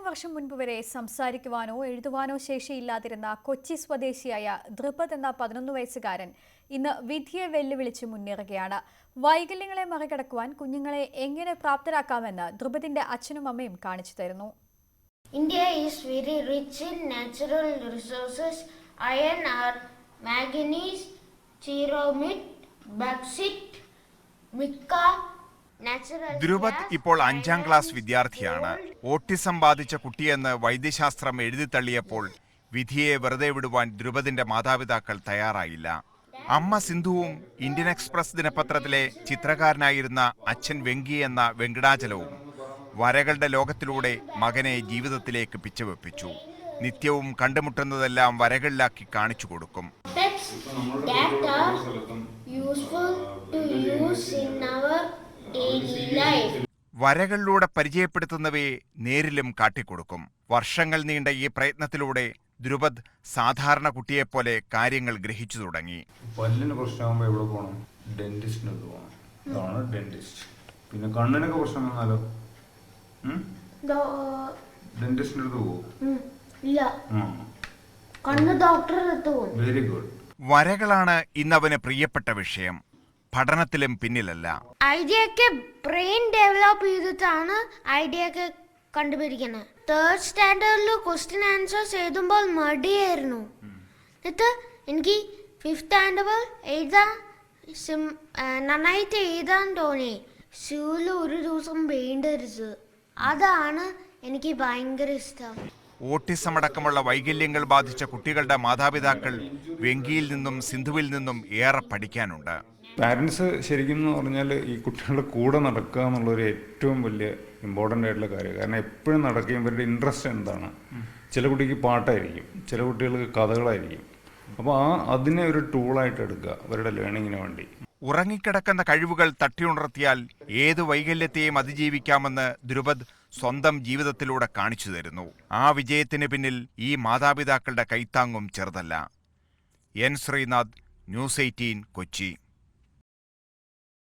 ഏതാനും വർഷം മുൻപ് വരെ സംസാരിക്കുവാനോ എഴുതുവാനോ ശേഷിയില്ലാതിരുന്ന കൊച്ചി സ്വദേശിയായ ദ്രുപദ് എന്ന 11 വയസ്സുകാരൻ ഇന്ന് വിധിയെ വെല്ലുവിളിച്ച് മുന്നേറുകയാണ്. വൈകല്യങ്ങളെ മറികടക്കുവാൻ കുഞ്ഞുങ്ങളെ എങ്ങനെ പ്രാപ്തരാക്കാമെന്ന് ദ്രുപദിന്റെ അച്ഛനും അമ്മയും കാണിച്ചു തരുന്നു. India is very rich in natural resources: iron ore, manganese, ceramite, bauxite, mica. Drupad ഇപ്പോൾ 5ാം ക്ലാസ് വിദ്യാർത്ഥിയാണ്. ഓട്ടിസം ബാധിച്ച കുട്ടിയെന്ന് വൈദ്യശാസ്ത്രം എഴുതിത്തള്ളിയപ്പോൾ വിധിയെ വെറുതെ വിടുവാൻ ദ്രുപദിന്റെ മാതാപിതാക്കൾ തയ്യാറായില്ല. അമ്മ സിന്ധുവും ഇന്ത്യൻ എക്സ്പ്രസ് ദിനപത്രത്തിലെ ചിത്രകാരനായിരുന്ന അച്ഛൻ വെങ്കി എന്ന വെങ്കടാചലവും വരകളുടെ ലോകത്തിലൂടെ മകനെ ജീവിതത്തിലേക്ക് പിച്ചവെപ്പിച്ചു. നിത്യവും കണ്ടുമുട്ടുന്നതെല്ലാം വരകളിലാക്കി കാണിച്ചു കൊടുക്കും. വരകളിലൂടെ പരിചയപ്പെടുത്തുന്നവയെ നേരിലും കാട്ടിക്കൊടുക്കും. വർഷങ്ങൾ നീണ്ട ഈ പ്രയത്നത്തിലൂടെ ദ്രുപദ് സാധാരണ കുട്ടിയെപ്പോലെ കാര്യങ്ങൾ ഗ്രഹിച്ചു തുടങ്ങി. പല്ലിന് പ്രശ്നമാകുമ്പോൾ എവിടെ പോകണം? ഡെന്റിസ്റ്റിന് പോകണം. ഇതാണ് ഡെന്റിസ്റ്റ്. പിന്നെ കണ്ണിനൊക്കെ പ്രശ്നം വന്നാലോ ഡെന്റിസ്റ്റിന്റെ അടുത്ത് പോകും. Very good. വരകളാണ് ഇന്നവന് പ്രിയപ്പെട്ട വിഷയം. പഠനത്തിലും പിന്നിലല്ല. ഐഡിയൊക്കെ ബ്രെയിൻ ഡെവലപ്പ് ചെയ്തിട്ടാണ് ഐഡിയൊക്കെ കണ്ടുപിടിക്കുന്നത്. 3rd സ്റ്റാൻഡേർഡിൽ ക്വസ്റ്റ്യൻ ആൻസേഴ്സ് എഴുതുമ്പോൾ മടിയായിരുന്നു. എന്നിട്ട് എനിക്ക് 5th സ്റ്റാൻഡേർഡിൽ എഴുതാൻ നന്നായിട്ട് എഴുതാൻ തോന്നി. സ്കൂളിൽ ഒരു ദിവസം വേണ്ടരുത്. അതാണ് എനിക്ക് ഭയങ്കര ഇഷ്ടം. ഓട്ടിസം അടക്കമുള്ള വൈകല്യങ്ങൾ ബാധിച്ച കുട്ടികളുടെ മാതാപിതാക്കൾ വെങ്കിയിൽ നിന്നും സിന്ധുവിൽ നിന്നും ഏറെ പഠിക്കാനുണ്ട്. പാരൻസ് ശരിക്കും എന്ന് പറഞ്ഞാൽ ഈ കുട്ടികളുടെ കൂടെ നടക്കുക എന്നുള്ളൊരു ഏറ്റവും വലിയ ഇമ്പോർട്ടൻ്റ് ആയിട്ടുള്ള കാര്യം. കാരണം എപ്പോഴും നടക്കുകയും ഇവരുടെ ഇൻട്രസ്റ്റ് എന്താണ്. ചില കുട്ടിക്ക് പാട്ടായിരിക്കും, ചില കുട്ടികൾക്ക് കഥകളായിരിക്കും. അപ്പോൾ അതിനെ ഒരു ടൂളായിട്ട് എടുക്കുക അവരുടെ ലേണിങ്ങിന് വേണ്ടി. ഉറങ്ങിക്കിടക്കുന്ന കഴിവുകൾ തട്ടിയുണർത്തിയാൽ ഏതു വൈകല്യത്തെയും അതിജീവിക്കാമെന്ന് ദ്രുപദ് സ്വന്തം ജീവിതത്തിലൂടെ കാണിച്ചു തരുന്നു. ആ വിജയത്തിന് പിന്നിൽ ഈ മാതാപിതാക്കളുടെ കൈത്താങ്ങും ചെറുതല്ല. N Sreenath, News 18, Kochi.